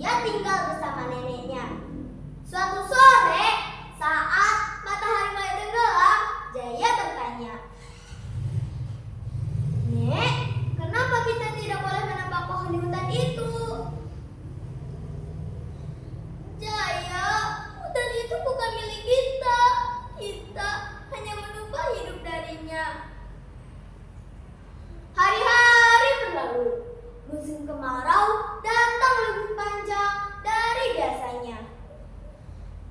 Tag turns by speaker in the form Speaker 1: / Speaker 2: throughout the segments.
Speaker 1: ia tinggal bersama neneknya. Suatu sore, saat matahari mulai tenggelam, Jaya bertanya, "Nek, kenapa kita tidak boleh menebang pohon di hutan itu?" "Jaya, hutan itu bukan milik kita. Kita hanya menumpang hidup darinya." Hari-hari berlalu. Musim kemarau datang lebih panjang dari biasanya.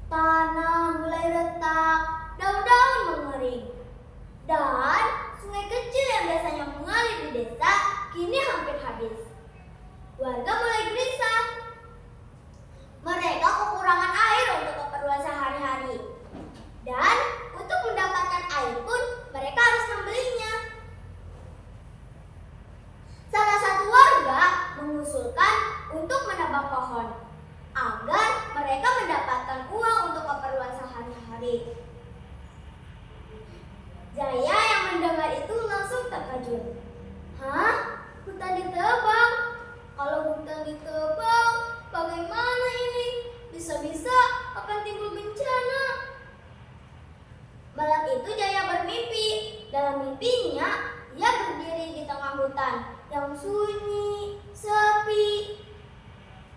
Speaker 1: Tanah mulai retak, daun-daun mengering, dan sungai kecil yang biasanya mengalir di desa kini hampir habis. Warga mulai gelisah. Mereka kekurangan air untuk keperluan sehari-hari, dan untuk mendapatkan air pun mereka harus membelinya. Salah satu warga mengusulkan untuk menebang pohon agar mereka mendapatkan uang untuk keperluan sehari-hari. Jaya yang mendengar itu langsung terkejut. "Hah? Hutan ditebang? Kalau hutan ditebang, bagaimana ini? Bisa-bisa akan timbul bencana." Malam itu Jaya bermimpi. Dalam mimpinya, ia berdiri di tengah hutan yang sunyi, sepi.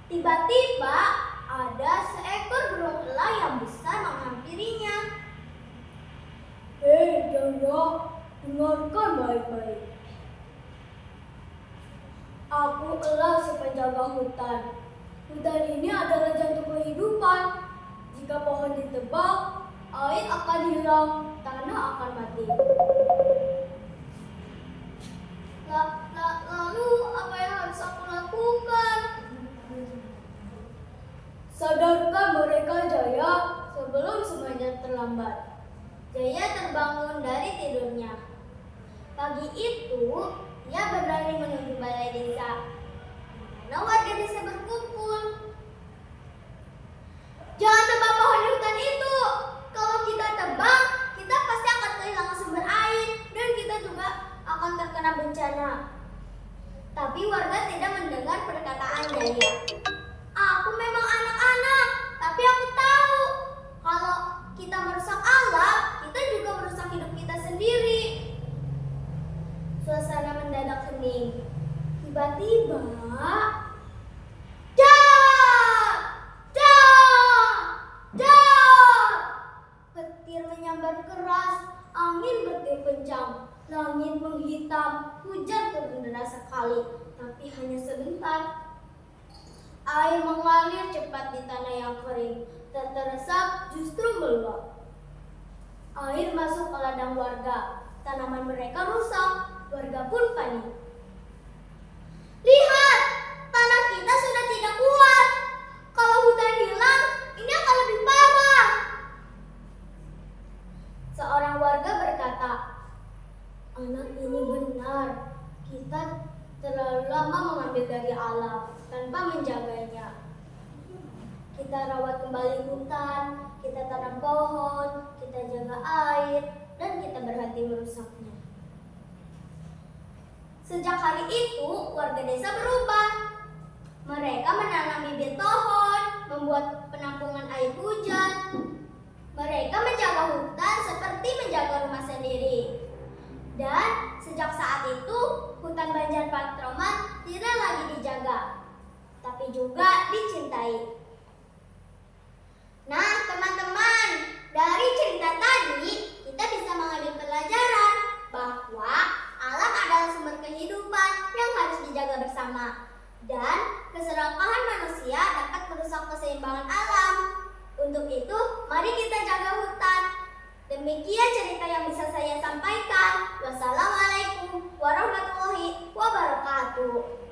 Speaker 1: Tiba-tiba ada seekor burung elang yang besar menghampirinya. "Hei Jaya, dengarkan baik-baik. Aku elang si penjaga hutan. Hutan ini adalah jantung kehidupan. Jika pohon ditebang, air akan hilang, tanah akan mati. Lalu apa yang harus aku lakukan?" "Sadarkan mereka, Jaya, sebelum semuanya terlambat." Jaya terbangun dari tidurnya. Pagi itu, ia berlari menuju balai desa, di mana warga desa berkumpul. "Jangan tebang pohon di hutan itu. Kalau kita tebang, kita pasti akan kehilangan sumber air dan kita juga akan terkena bencana." Tapi warga tidak mendengar perkataan Jaya. "Aku memang anak-anak, tapi aku tahu kalau kita merusak alam, kita juga merusak hidup kita sendiri." Suasana mendadak hening. Tiba-tiba, dar, dar, dar. Petir menyambar keras, angin bertiup kencang, langit menghitam, hujan turun deras sekali, tapi hanya sebentar. Air mengalir cepat di tanah yang kering, tak teresap justru meluap. Air masuk ke ladang warga, tanaman mereka rusak, warga pun panik. "Lihat, tanah kita sudah tidak kuat. Kalau hutan hilang, ini akan lebih parah." Seorang warga berkata, "Anak ini benar. Kita terlalu lama mengambil dari alam tanpa menjaganya. Kita rawat kembali hutan, kita tanam pohon, kita jaga air, dan kita berhenti merusaknya." Sejak hari itu, warga desa berubah. Mereka menanam bibit pohon, membuat penampungan air hujan. Mereka menjaga hutan seperti menjaga rumah sendiri. Dan sejak saat itu, hutan Banjar Patroman tidak lagi dijaga, tapi juga dicintai. Nah, teman-teman, dari cerita tadi kita bisa mengambil pelajaran bahwa alam adalah sumber kehidupan yang harus dijaga bersama, dan keserakahan manusia dapat merusak keseimbangan alam. Untuk itu, mari kita jaga hutan. Demikian cerita yang bisa saya sampaikan. Wassalamualaikum warahmatullahi wabarakatuh.